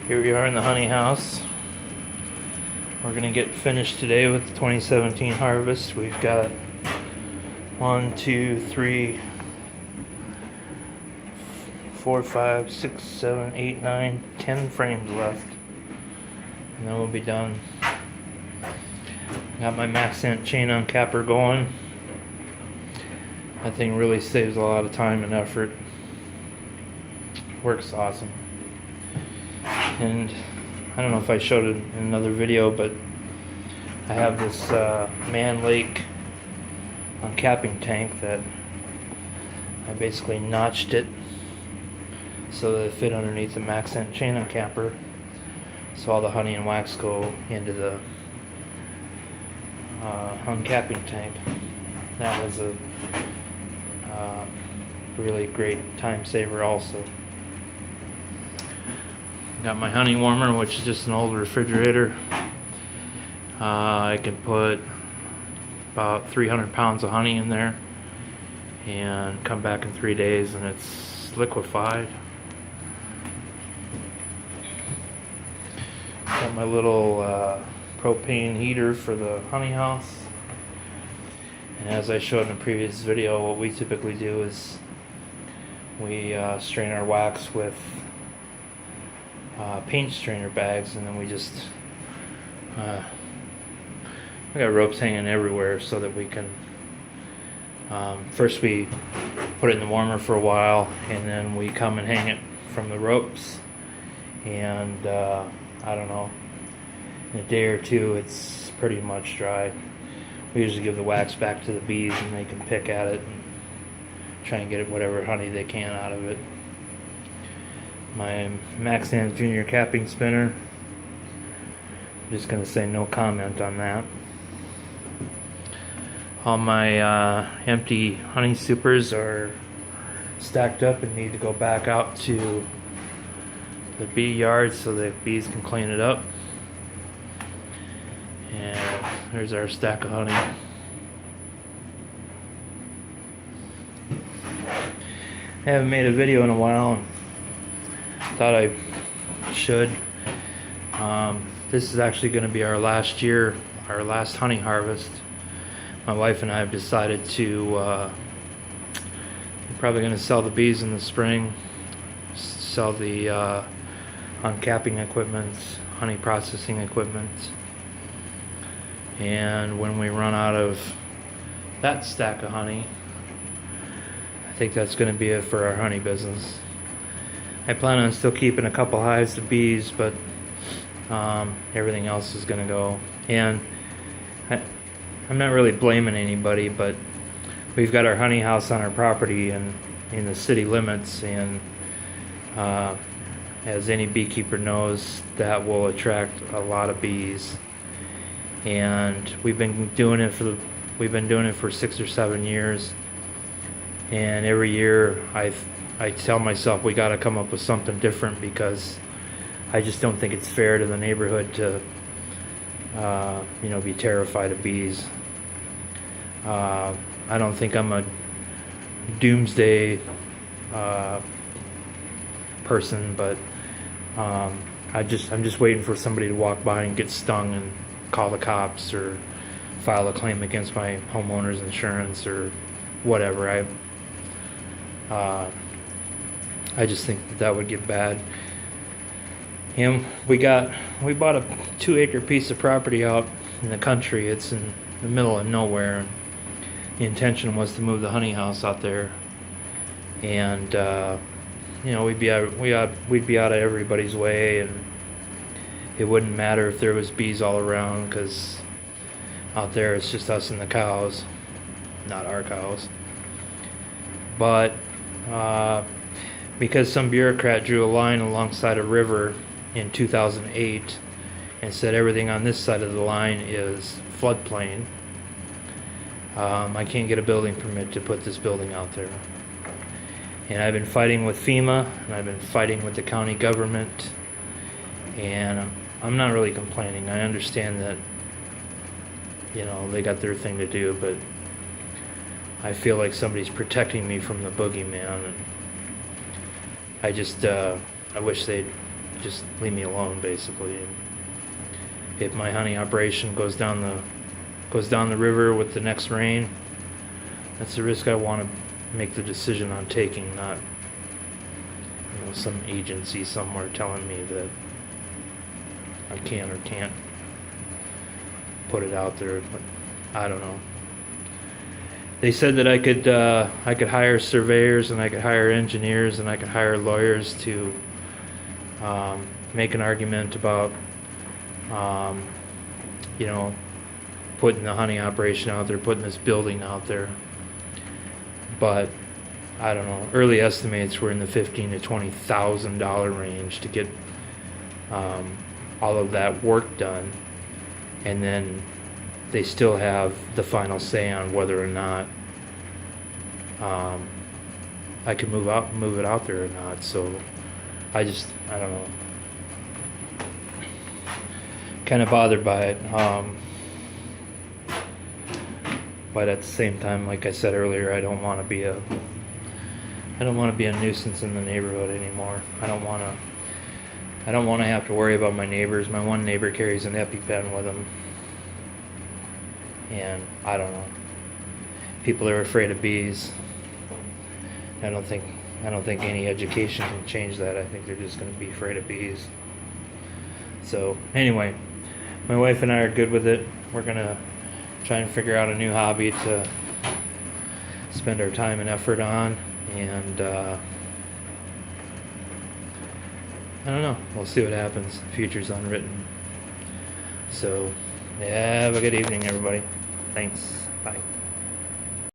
Here we are in the honey house. We're gonna get finished today with the 2017 harvest. We've got 1, 2, 3, 4, 5, 6, 7, 8, 9, 10 frames left. And then we'll be done. Got my Maxent chain uncapper going. That thing really saves a lot of time and effort. Works awesome. And I don't know if I showed it in another video, but I have this Man Lake uncapping tank that I basically notched it so that it fit underneath the Maxent chain uncapper, so all the honey and wax go into the uncapping tank. That was a really great time saver also. Got my honey warmer, which is just an old refrigerator. I can put about 300 pounds of honey in there and come back in 3 days and it's liquefied. Got my little propane heater for the honey house. And as I showed in the previous video, what we typically do is we strain our wax with paint strainer bags, and then we just we got ropes hanging everywhere so that we can first we put it in the warmer for a while, and then we come and hang it from the ropes, and I don't know, in a day or two it's pretty much dry. We usually give the wax back to the bees and they can pick at it and try and get whatever honey they can out of it. My Maxent Junior capping spinner, I'm just going to say no comment on that. All my empty honey supers are stacked up and need to go back out to the bee yard so the bees can clean it up. And there's our stack of honey. I haven't made a video in a while and thought I should. This is actually going to be our last year, our last honey harvest. My wife and I have decided to we're probably going to sell the bees in the spring, sell the uncapping equipment, honey processing equipment, and when we run out of that stack of honey, I think that's going to be it for our honey business. I plan on still keeping a couple hives of bees, but everything else is going to go. And I'm not really blaming anybody, but we've got our honey house on our property and in the city limits, and as any beekeeper knows, that will attract a lot of bees. And we've been doing it for 6 or 7 years, and every year I tell myself we got to come up with something different, because I just don't think it's fair to the neighborhood to be terrified of bees. I don't think I'm a doomsday person, but I'm just waiting for somebody to walk by and get stung and call the cops or file a claim against my homeowner's insurance or whatever. I just think that would get bad. And we bought a 2-acre piece of property out in the country. It's in the middle of nowhere. The intention was to move the honey house out there, and we'd be out of everybody's way, and it wouldn't matter if there was bees all around, because out there it's just us and the cows, not our cows. But because some bureaucrat drew a line alongside a river in 2008 and said everything on this side of the line is floodplain, I can't get a building permit to put this building out there. And I've been fighting with FEMA, and I've been fighting with the county government, and I'm not really complaining. I understand that they got their thing to do, but I feel like somebody's protecting me from the boogeyman, and I wish they'd just leave me alone, basically. And if my honey operation goes down the river with the next rain, that's the risk I want to make the decision on taking, not some agency somewhere telling me that I can or can't put it out there. But I don't know. They said that I could hire surveyors and I could hire engineers and I could hire lawyers to make an argument about putting the honey operation out there, putting this building out there. But I don't know. Early estimates were in the $15,000 to $20,000 range to get all of that work done, and then they still have the final say on whether or not I can move it out there or not. So I don't know. Kind of bothered by it. But at the same time, like I said earlier, I don't want to be a nuisance in the neighborhood anymore. I don't want to have to worry about my neighbors. My one neighbor carries an EpiPen with him, and I don't know. People are afraid of bees. I don't think any education can change that. I think they're just going to be afraid of bees. So anyway, my wife and I are good with it. We're gonna try and figure out a new hobby to spend our time and effort on, and I don't know. We'll see what happens. The future's unwritten. So, have a good evening, everybody. Thanks. Bye.